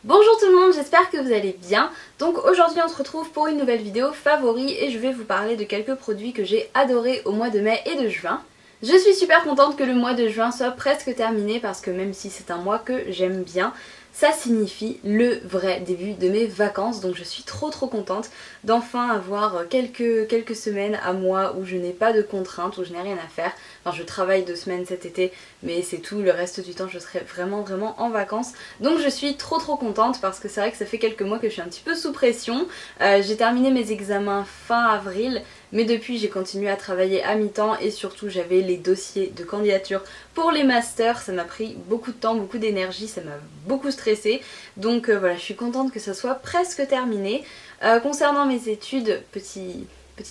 Bonjour tout le monde, j'espère que vous allez bien. Donc aujourd'hui on se retrouve pour une nouvelle vidéo favoris et je vais vous parler de quelques produits que j'ai adorés au mois de mai et de juin. Je suis super contente que le mois de juin soit presque terminé parce que même si c'est un mois que j'aime bien, ça signifie le vrai début de mes vacances, donc je suis trop contente d'enfin avoir quelques semaines à moi où je n'ai pas de contraintes, où je n'ai rien à faire. Enfin je travaille 2 semaines cet été mais c'est tout, le reste du temps je serai vraiment en vacances. Donc je suis trop contente parce que c'est vrai que ça fait quelques mois que je suis un petit peu sous pression. J'ai terminé mes examens fin avril. Mais depuis j'ai continué à travailler à mi-temps et surtout j'avais les dossiers de candidature pour les masters. Ça m'a pris beaucoup de temps, beaucoup d'énergie, ça m'a beaucoup stressée. Donc voilà, je suis contente que ça soit presque terminé. Concernant mes études, petite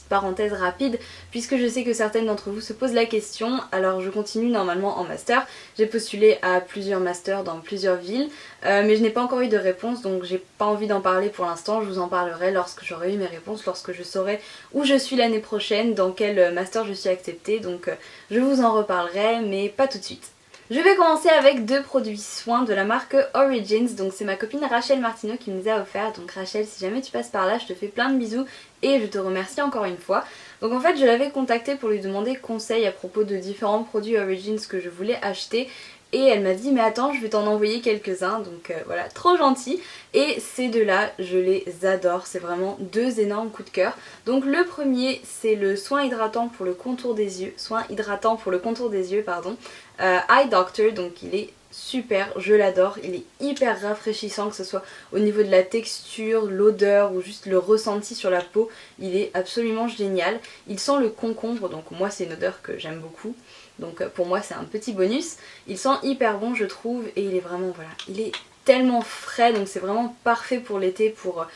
parenthèse rapide, puisque je sais que certaines d'entre vous se posent la question, alors je continue normalement en master. J'ai postulé à plusieurs masters dans plusieurs villes, mais je n'ai pas encore eu de réponse, donc j'ai pas envie d'en parler pour l'instant. Je vous en parlerai lorsque j'aurai eu mes réponses, lorsque je saurai où je suis l'année prochaine, dans quel master je suis acceptée, donc je vous en reparlerai, mais pas tout de suite. Je vais commencer avec 2 produits soins de la marque Origins, donc c'est ma copine Rachel Martineau qui me les a offerts. Donc Rachel, si jamais tu passes par là, je te fais plein de bisous et je te remercie encore une fois. Donc en fait je l'avais contactée pour lui demander conseil à propos de différents produits Origins que je voulais acheter. Et elle m'a dit mais attends, je vais t'en envoyer quelques-uns, donc voilà, trop gentil. Et ces deux-là, je les adore, c'est vraiment 2 énormes coups de cœur. Donc le premier, c'est le soin hydratant pour le contour des yeux, pardon. Eye Doctor, donc il est super, je l'adore, il est hyper rafraîchissant, que ce soit au niveau de la texture, l'odeur ou juste le ressenti sur la peau, il est absolument génial. Il sent le concombre, donc moi c'est une odeur que j'aime beaucoup. Donc pour moi c'est un petit bonus. Il sent hyper bon je trouve et il est vraiment voilà, il est tellement frais donc c'est vraiment parfait pour l'été pour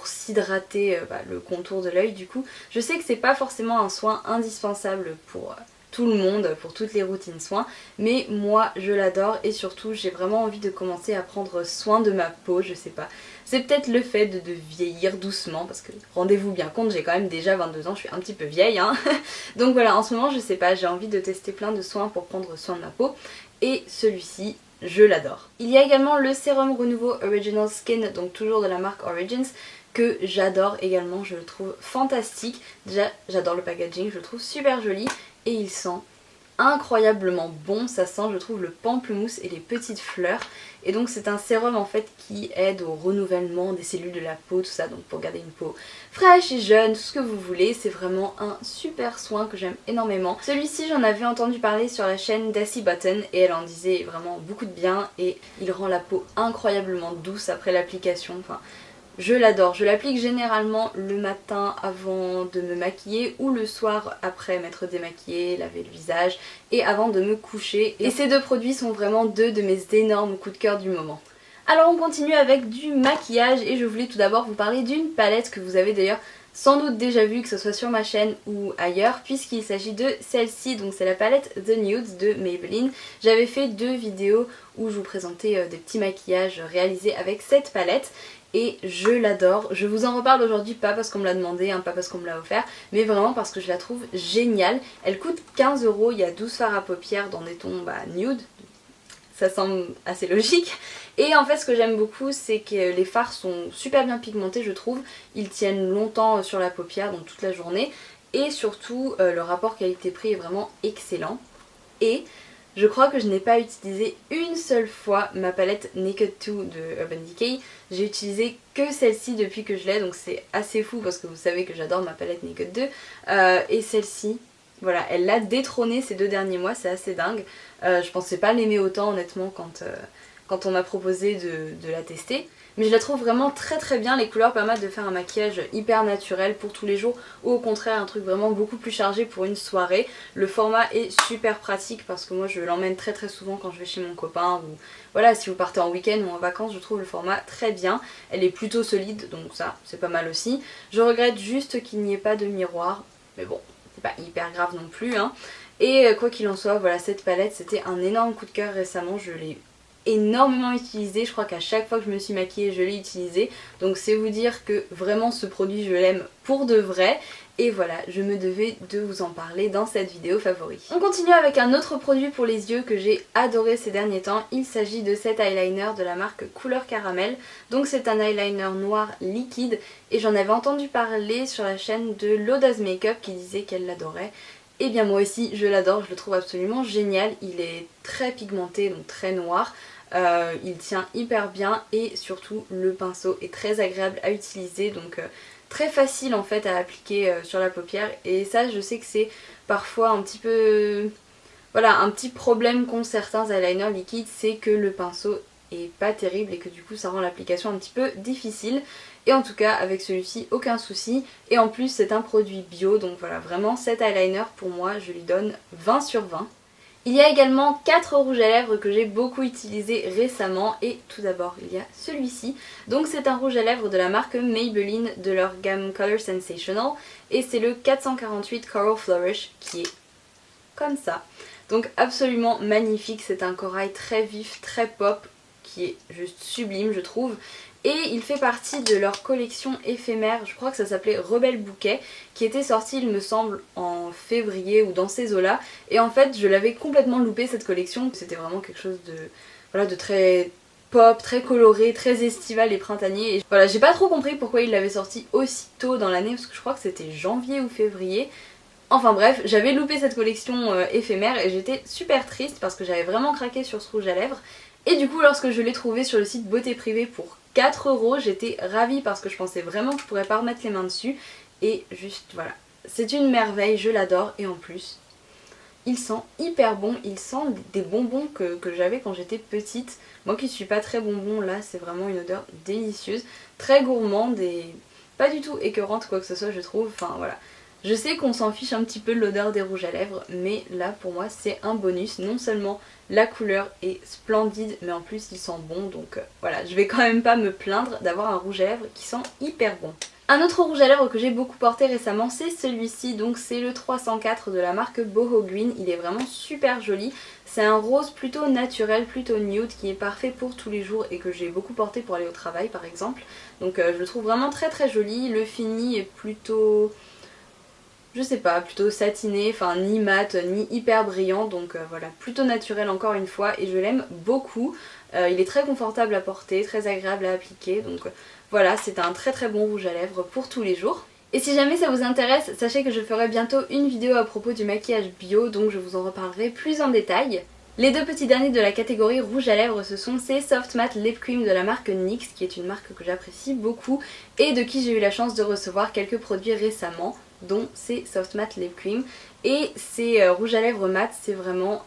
s'hydrater le contour de l'œil du coup. Je sais que c'est pas forcément un soin indispensable pour tout le monde, pour toutes les routines soins, mais moi je l'adore et surtout j'ai vraiment envie de commencer à prendre soin de ma peau, je sais pas. C'est peut-être le fait de vieillir doucement parce que rendez-vous bien compte, j'ai quand même déjà 22 ans, je suis un petit peu vieille hein. Donc voilà, en ce moment je sais pas, j'ai envie de tester plein de soins pour prendre soin de ma peau et celui-ci je l'adore. Il y a également le sérum renouveau Original Skin, donc toujours de la marque Origins, que j'adore également, je le trouve fantastique. Déjà j'adore le packaging, je le trouve super joli et il sent incroyablement bon, ça sent je trouve le pamplemousse et les petites fleurs et donc c'est un sérum en fait qui aide au renouvellement des cellules de la peau, tout ça, donc pour garder une peau fraîche et jeune, tout ce que vous voulez. C'est vraiment un super soin que j'aime énormément. Celui-ci j'en avais entendu parler sur la chaîne d'Assy Button et elle en disait vraiment beaucoup de bien et il rend la peau incroyablement douce après l'application, enfin je l'adore, je l'applique généralement le matin avant de me maquiller ou le soir après m'être démaquillée, laver le visage et avant de me coucher. Et ces 2 produits sont vraiment 2 de mes énormes coups de cœur du moment. Alors on continue avec du maquillage et je voulais tout d'abord vous parler d'une palette que vous avez d'ailleurs sans doute déjà vue, que ce soit sur ma chaîne ou ailleurs, puisqu'il s'agit de celle-ci, donc c'est la palette The Nudes de Maybelline. J'avais fait 2 vidéos où je vous présentais des petits maquillages réalisés avec cette palette et je l'adore. Je vous en reparle aujourd'hui pas parce qu'on me l'a demandé, hein, pas parce qu'on me l'a offert, mais vraiment parce que je la trouve géniale. Elle coûte 15 €, il y a 12 fards à paupières dans des tons nude, ça semble assez logique. Et en fait ce que j'aime beaucoup c'est que les fards sont super bien pigmentés je trouve, ils tiennent longtemps sur la paupière, donc toute la journée, et surtout le rapport qualité-prix est vraiment excellent. Et je crois que je n'ai pas utilisé une seule fois ma palette Naked 2 de Urban Decay. J'ai utilisé que celle-ci depuis que je l'ai, donc c'est assez fou parce que vous savez que j'adore ma palette Naked 2. Et celle-ci, voilà, elle l'a détrônée ces 2 derniers mois, c'est assez dingue. Je pensais pas l'aimer autant honnêtement quand on m'a proposé de la tester. Mais je la trouve vraiment très bien, les couleurs permettent de faire un maquillage hyper naturel pour tous les jours ou au contraire un truc vraiment beaucoup plus chargé pour une soirée. Le format est super pratique parce que moi je l'emmène très souvent quand je vais chez mon copain ou voilà, si vous partez en week-end ou en vacances, je trouve le format très bien. Elle est plutôt solide donc ça c'est pas mal aussi. Je regrette juste qu'il n'y ait pas de miroir, mais bon c'est pas hyper grave non plus hein. Et quoi qu'il en soit, voilà, cette palette c'était un énorme coup de cœur récemment, je l'ai énormément utilisé, je crois qu'à chaque fois que je me suis maquillée je l'ai utilisé, donc c'est vous dire que vraiment ce produit je l'aime pour de vrai. Et voilà, je me devais de vous en parler dans cette vidéo favori. On continue avec un autre produit pour les yeux que j'ai adoré ces derniers temps. Il s'agit de cet eyeliner de la marque Couleur Caramel. Donc c'est un eyeliner noir liquide et j'en avais entendu parler sur la chaîne de l'Audace Makeup qui disait qu'elle l'adorait. Et bien moi aussi je l'adore, je le trouve absolument génial. Il est très pigmenté, donc très noir. Il tient hyper bien et surtout le pinceau est très agréable à utiliser, donc très facile en fait à appliquer sur la paupière. Et ça je sais que c'est parfois un petit peu... voilà, un petit problème qu'ont certains eyeliners liquides, c'est que le pinceau est pas terrible et que du coup ça rend l'application un petit peu difficile. Et en tout cas avec celui-ci aucun souci, et en plus c'est un produit bio, donc voilà, vraiment cet eyeliner pour moi je lui donne 20 sur 20. Il y a également 4 rouges à lèvres que j'ai beaucoup utilisé récemment, et tout d'abord il y a celui-ci. Donc c'est un rouge à lèvres de la marque Maybelline de leur gamme Color Sensational et c'est le 448 Coral Flourish qui est comme ça. Donc absolument magnifique, c'est un corail très vif, très pop qui est juste sublime je trouve. Et il fait partie de leur collection éphémère, je crois que ça s'appelait Rebelle Bouquet, qui était sortie il me semble en février ou dans ces eaux-là. Et en fait je l'avais complètement loupé cette collection, c'était vraiment quelque chose de, voilà, de très pop, très coloré, très estival et printanier. Et voilà, j'ai pas trop compris pourquoi il l'avait sorti aussitôt dans l'année, parce que je crois que c'était janvier ou février. Enfin bref, j'avais loupé cette collection éphémère et j'étais super triste parce que j'avais vraiment craqué sur ce rouge à lèvres. Et du coup lorsque je l'ai trouvé sur le site Beauté Privée pour 4 €, j'étais ravie parce que je pensais vraiment que je pourrais pas remettre les mains dessus. Et juste voilà, c'est une merveille, je l'adore. Et en plus, il sent hyper bon, il sent des bonbons que j'avais quand j'étais petite. Moi qui suis pas très bonbon, là c'est vraiment une odeur délicieuse, très gourmande et pas du tout écœurante quoi que ce soit je trouve, enfin voilà. Je sais qu'on s'en fiche un petit peu de l'odeur des rouges à lèvres, mais là pour moi c'est un bonus. Non seulement la couleur est splendide, mais en plus il sent bon, donc voilà, je vais quand même pas me plaindre d'avoir un rouge à lèvres qui sent hyper bon. Un autre rouge à lèvres que j'ai beaucoup porté récemment c'est celui-ci, donc c'est le 304 de la marque Boho Green. Il est vraiment super joli, c'est un rose plutôt naturel, plutôt nude, qui est parfait pour tous les jours et que j'ai beaucoup porté pour aller au travail par exemple. Donc je le trouve vraiment très très joli, le fini est plutôt... je sais pas, plutôt satiné, enfin ni mat, ni hyper brillant, donc voilà, plutôt naturel encore une fois et je l'aime beaucoup. Il est très confortable à porter, très agréable à appliquer, donc voilà, c'est un très très bon rouge à lèvres pour tous les jours. Et si jamais ça vous intéresse, sachez que je ferai bientôt une vidéo à propos du maquillage bio, donc je vous en reparlerai plus en détail. Les deux petits derniers de la catégorie rouge à lèvres, ce sont ces Soft Matte Lip Cream de la marque NYX, qui est une marque que j'apprécie beaucoup et de qui j'ai eu la chance de recevoir quelques produits récemment, dont ces Soft Matte Lip Cream. Et ces rouges à lèvres mat, c'est vraiment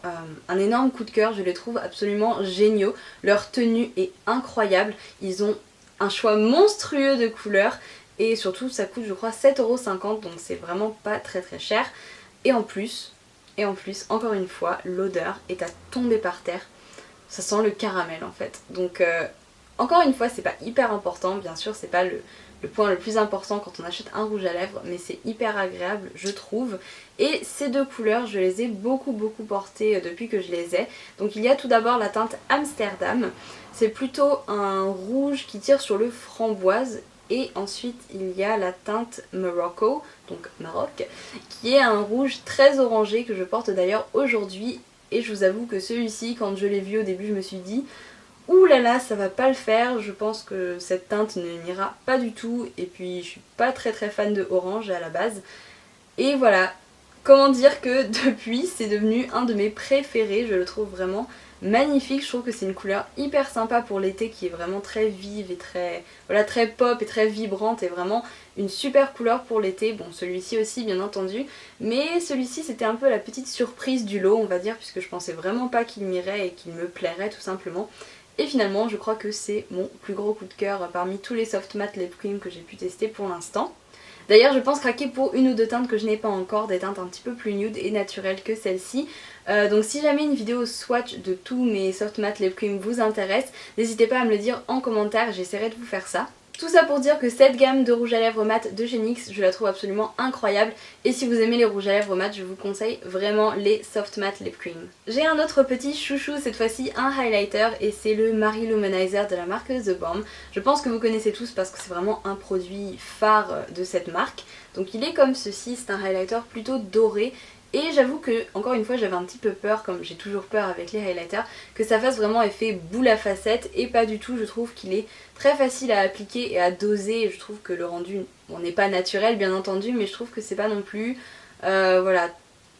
un énorme coup de cœur, je les trouve absolument géniaux. Leur tenue est incroyable, ils ont un choix monstrueux de couleurs et surtout ça coûte je crois 7,50 €, donc c'est vraiment pas très très cher. Et en plus, encore une fois, l'odeur est à tomber par terre. Ça sent le caramel en fait. Donc encore une fois, c'est pas hyper important, bien sûr, c'est pas le point le plus important quand on achète un rouge à lèvres, mais c'est hyper agréable je trouve. Et ces deux couleurs, je les ai beaucoup portées depuis que je les ai. Donc il y a tout d'abord la teinte Amsterdam. C'est plutôt un rouge qui tire sur le framboise. Et ensuite il y a la teinte Morocco, donc Maroc, qui est un rouge très orangé que je porte d'ailleurs aujourd'hui. Et je vous avoue que celui-ci, quand je l'ai vu au début, je me suis dit ouh là là, ça va pas le faire, je pense que cette teinte ne n'ira pas du tout. Et puis je suis pas très fan de orange à la base. Et voilà, comment dire que depuis c'est devenu un de mes préférés, je le trouve vraiment magnifique. Je trouve que c'est une couleur hyper sympa pour l'été qui est vraiment très vive et très, voilà, très pop et très vibrante et vraiment une super couleur pour l'été. Bon, celui-ci aussi bien entendu, mais celui-ci c'était un peu la petite surprise du lot on va dire, puisque je pensais vraiment pas qu'il m'irait et qu'il me plairait tout simplement. Et finalement je crois que c'est mon plus gros coup de cœur parmi tous les soft matte lip cream que j'ai pu tester pour l'instant. D'ailleurs je pense craquer pour une ou deux teintes que je n'ai pas encore, des teintes un petit peu plus nude et naturelles que celle-ci. Donc si jamais une vidéo swatch de tous mes soft matte lip cream vous intéresse, n'hésitez pas à me le dire en commentaire, j'essaierai de vous faire ça. Tout ça pour dire que cette gamme de rouge à lèvres mat de chez NYX, je la trouve absolument incroyable. Et si vous aimez les rouges à lèvres mat, je vous conseille vraiment les Soft Matte Lip Cream. J'ai un autre petit chouchou, cette fois-ci un highlighter, et c'est le Marie Luminizer de la marque The Balm. Je pense que vous connaissez tous parce que c'est vraiment un produit phare de cette marque. Donc il est comme ceci, c'est un highlighter plutôt doré. Et j'avoue que, encore une fois, j'avais un petit peu peur, comme j'ai toujours peur avec les highlighters, que ça fasse vraiment effet boule à facettes, et pas du tout. Je trouve qu'il est très facile à appliquer et à doser, et je trouve que le rendu, bon, n'est pas naturel bien entendu, mais je trouve que c'est pas non plus, voilà,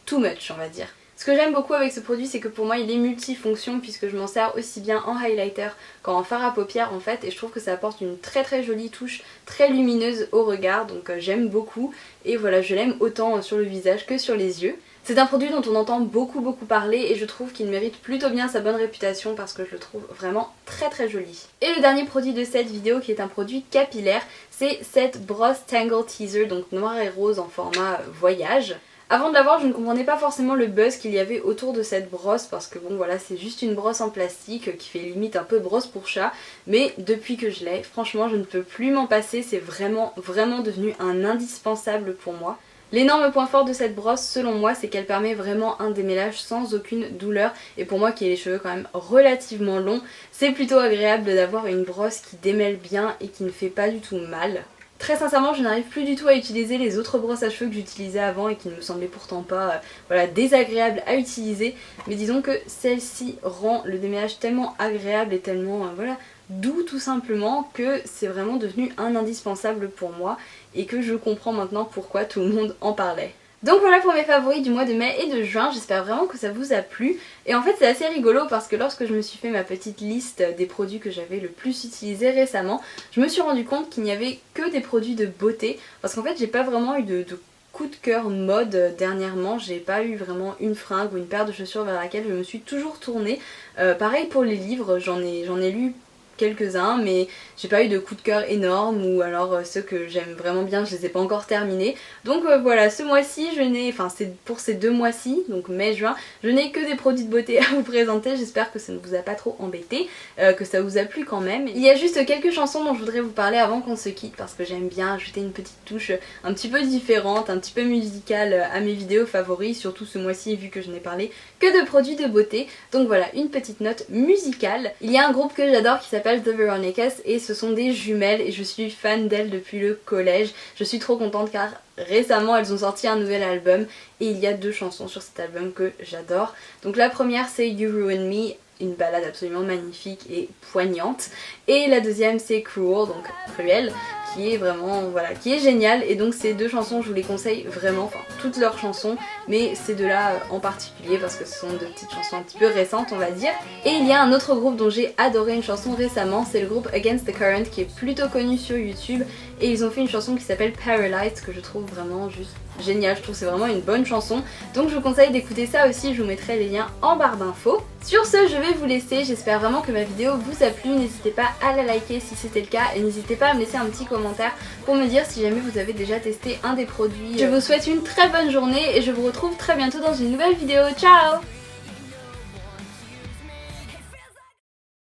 too much on va dire. Ce que j'aime beaucoup avec ce produit, c'est que pour moi il est multifonction puisque je m'en sers aussi bien en highlighter qu'en fard à paupières en fait, et je trouve que ça apporte une très jolie touche très lumineuse au regard, donc j'aime beaucoup, et voilà, je l'aime autant sur le visage que sur les yeux. C'est un produit dont on entend beaucoup parler et je trouve qu'il mérite plutôt bien sa bonne réputation parce que je le trouve vraiment très joli. Et le dernier produit de cette vidéo qui est un produit capillaire, c'est cette brosse Tangle Teaser, donc noir et rose en format voyage. Avant de l'avoir, je ne comprenais pas forcément le buzz qu'il y avait autour de cette brosse parce que bon voilà, c'est juste une brosse en plastique qui fait limite un peu brosse pour chat, mais depuis que je l'ai, franchement je ne peux plus m'en passer, c'est vraiment devenu un indispensable pour moi. L'énorme point fort de cette brosse selon moi, c'est qu'elle permet vraiment un démêlage sans aucune douleur, et pour moi qui ai les cheveux quand même relativement longs, c'est plutôt agréable d'avoir une brosse qui démêle bien et qui ne fait pas du tout mal. Très sincèrement, je n'arrive plus du tout à utiliser les autres brosses à cheveux que j'utilisais avant et qui ne me semblaient pourtant pas voilà, désagréables à utiliser. Mais disons que celle-ci rend le démêlage tellement agréable et tellement voilà, doux tout simplement que c'est vraiment devenu un indispensable pour moi et que je comprends maintenant pourquoi tout le monde en parlait. Donc voilà pour mes favoris du mois de mai et de juin, j'espère vraiment que ça vous a plu. Et en fait c'est assez rigolo parce que lorsque je me suis fait ma petite liste des produits que j'avais le plus utilisés récemment, je me suis rendu compte qu'il n'y avait que des produits de beauté, parce qu'en fait j'ai pas vraiment eu de coup de cœur mode dernièrement, j'ai pas eu vraiment une fringue ou une paire de chaussures vers laquelle je me suis toujours tournée. Pareil pour les livres, j'en ai lu quelques-uns, mais j'ai pas eu de coup de cœur énorme, ou alors ceux que j'aime vraiment bien je les ai pas encore terminés. Donc voilà, ce mois-ci je n'ai, enfin c'est pour ces 2 mois-ci, donc mai-juin, je n'ai que des produits de beauté à vous présenter. J'espère que ça ne vous a pas trop embêté, que ça vous a plu quand même. Il y a juste quelques chansons dont je voudrais vous parler avant qu'on se quitte parce que j'aime bien ajouter une petite touche un petit peu différente, un petit peu musicale à mes vidéos favoris, surtout ce mois-ci vu que je n'ai parlé que de produits de beauté. Donc voilà, une petite note musicale. Il y a un groupe que j'adore qui s'appelle The Veronicas et ce sont des jumelles et je suis fan d'elles depuis le collège. Je suis trop contente car récemment elles ont sorti un nouvel album et il y a 2 chansons sur cet album que j'adore. Donc la première c'est You Ruin Me, une ballade absolument magnifique et poignante, et la deuxième c'est Cruel, donc cruel, qui est vraiment, voilà, qui est génial. Et donc ces 2 chansons je vous les conseille vraiment, enfin toutes leurs chansons, mais ces 2-là en particulier parce que ce sont 2 petites chansons un petit peu récentes on va dire. Et il y a un autre groupe dont j'ai adoré une chanson récemment, c'est le groupe Against the Current qui est plutôt connu sur YouTube, et ils ont fait une chanson qui s'appelle Paralyzed que je trouve vraiment juste génial, je trouve que c'est vraiment une bonne chanson, donc je vous conseille d'écouter ça aussi, je vous mettrai les liens en barre d'infos. Sur ce, je vais vous laisser, j'espère vraiment que ma vidéo vous a plu, n'hésitez pas à la liker si c'était le cas, et n'hésitez pas à me laisser un petit commentaire pour me dire si jamais vous avez déjà testé un des produits. Je vous souhaite une très bonne journée et je vous retrouve très bientôt dans une nouvelle vidéo, ciao!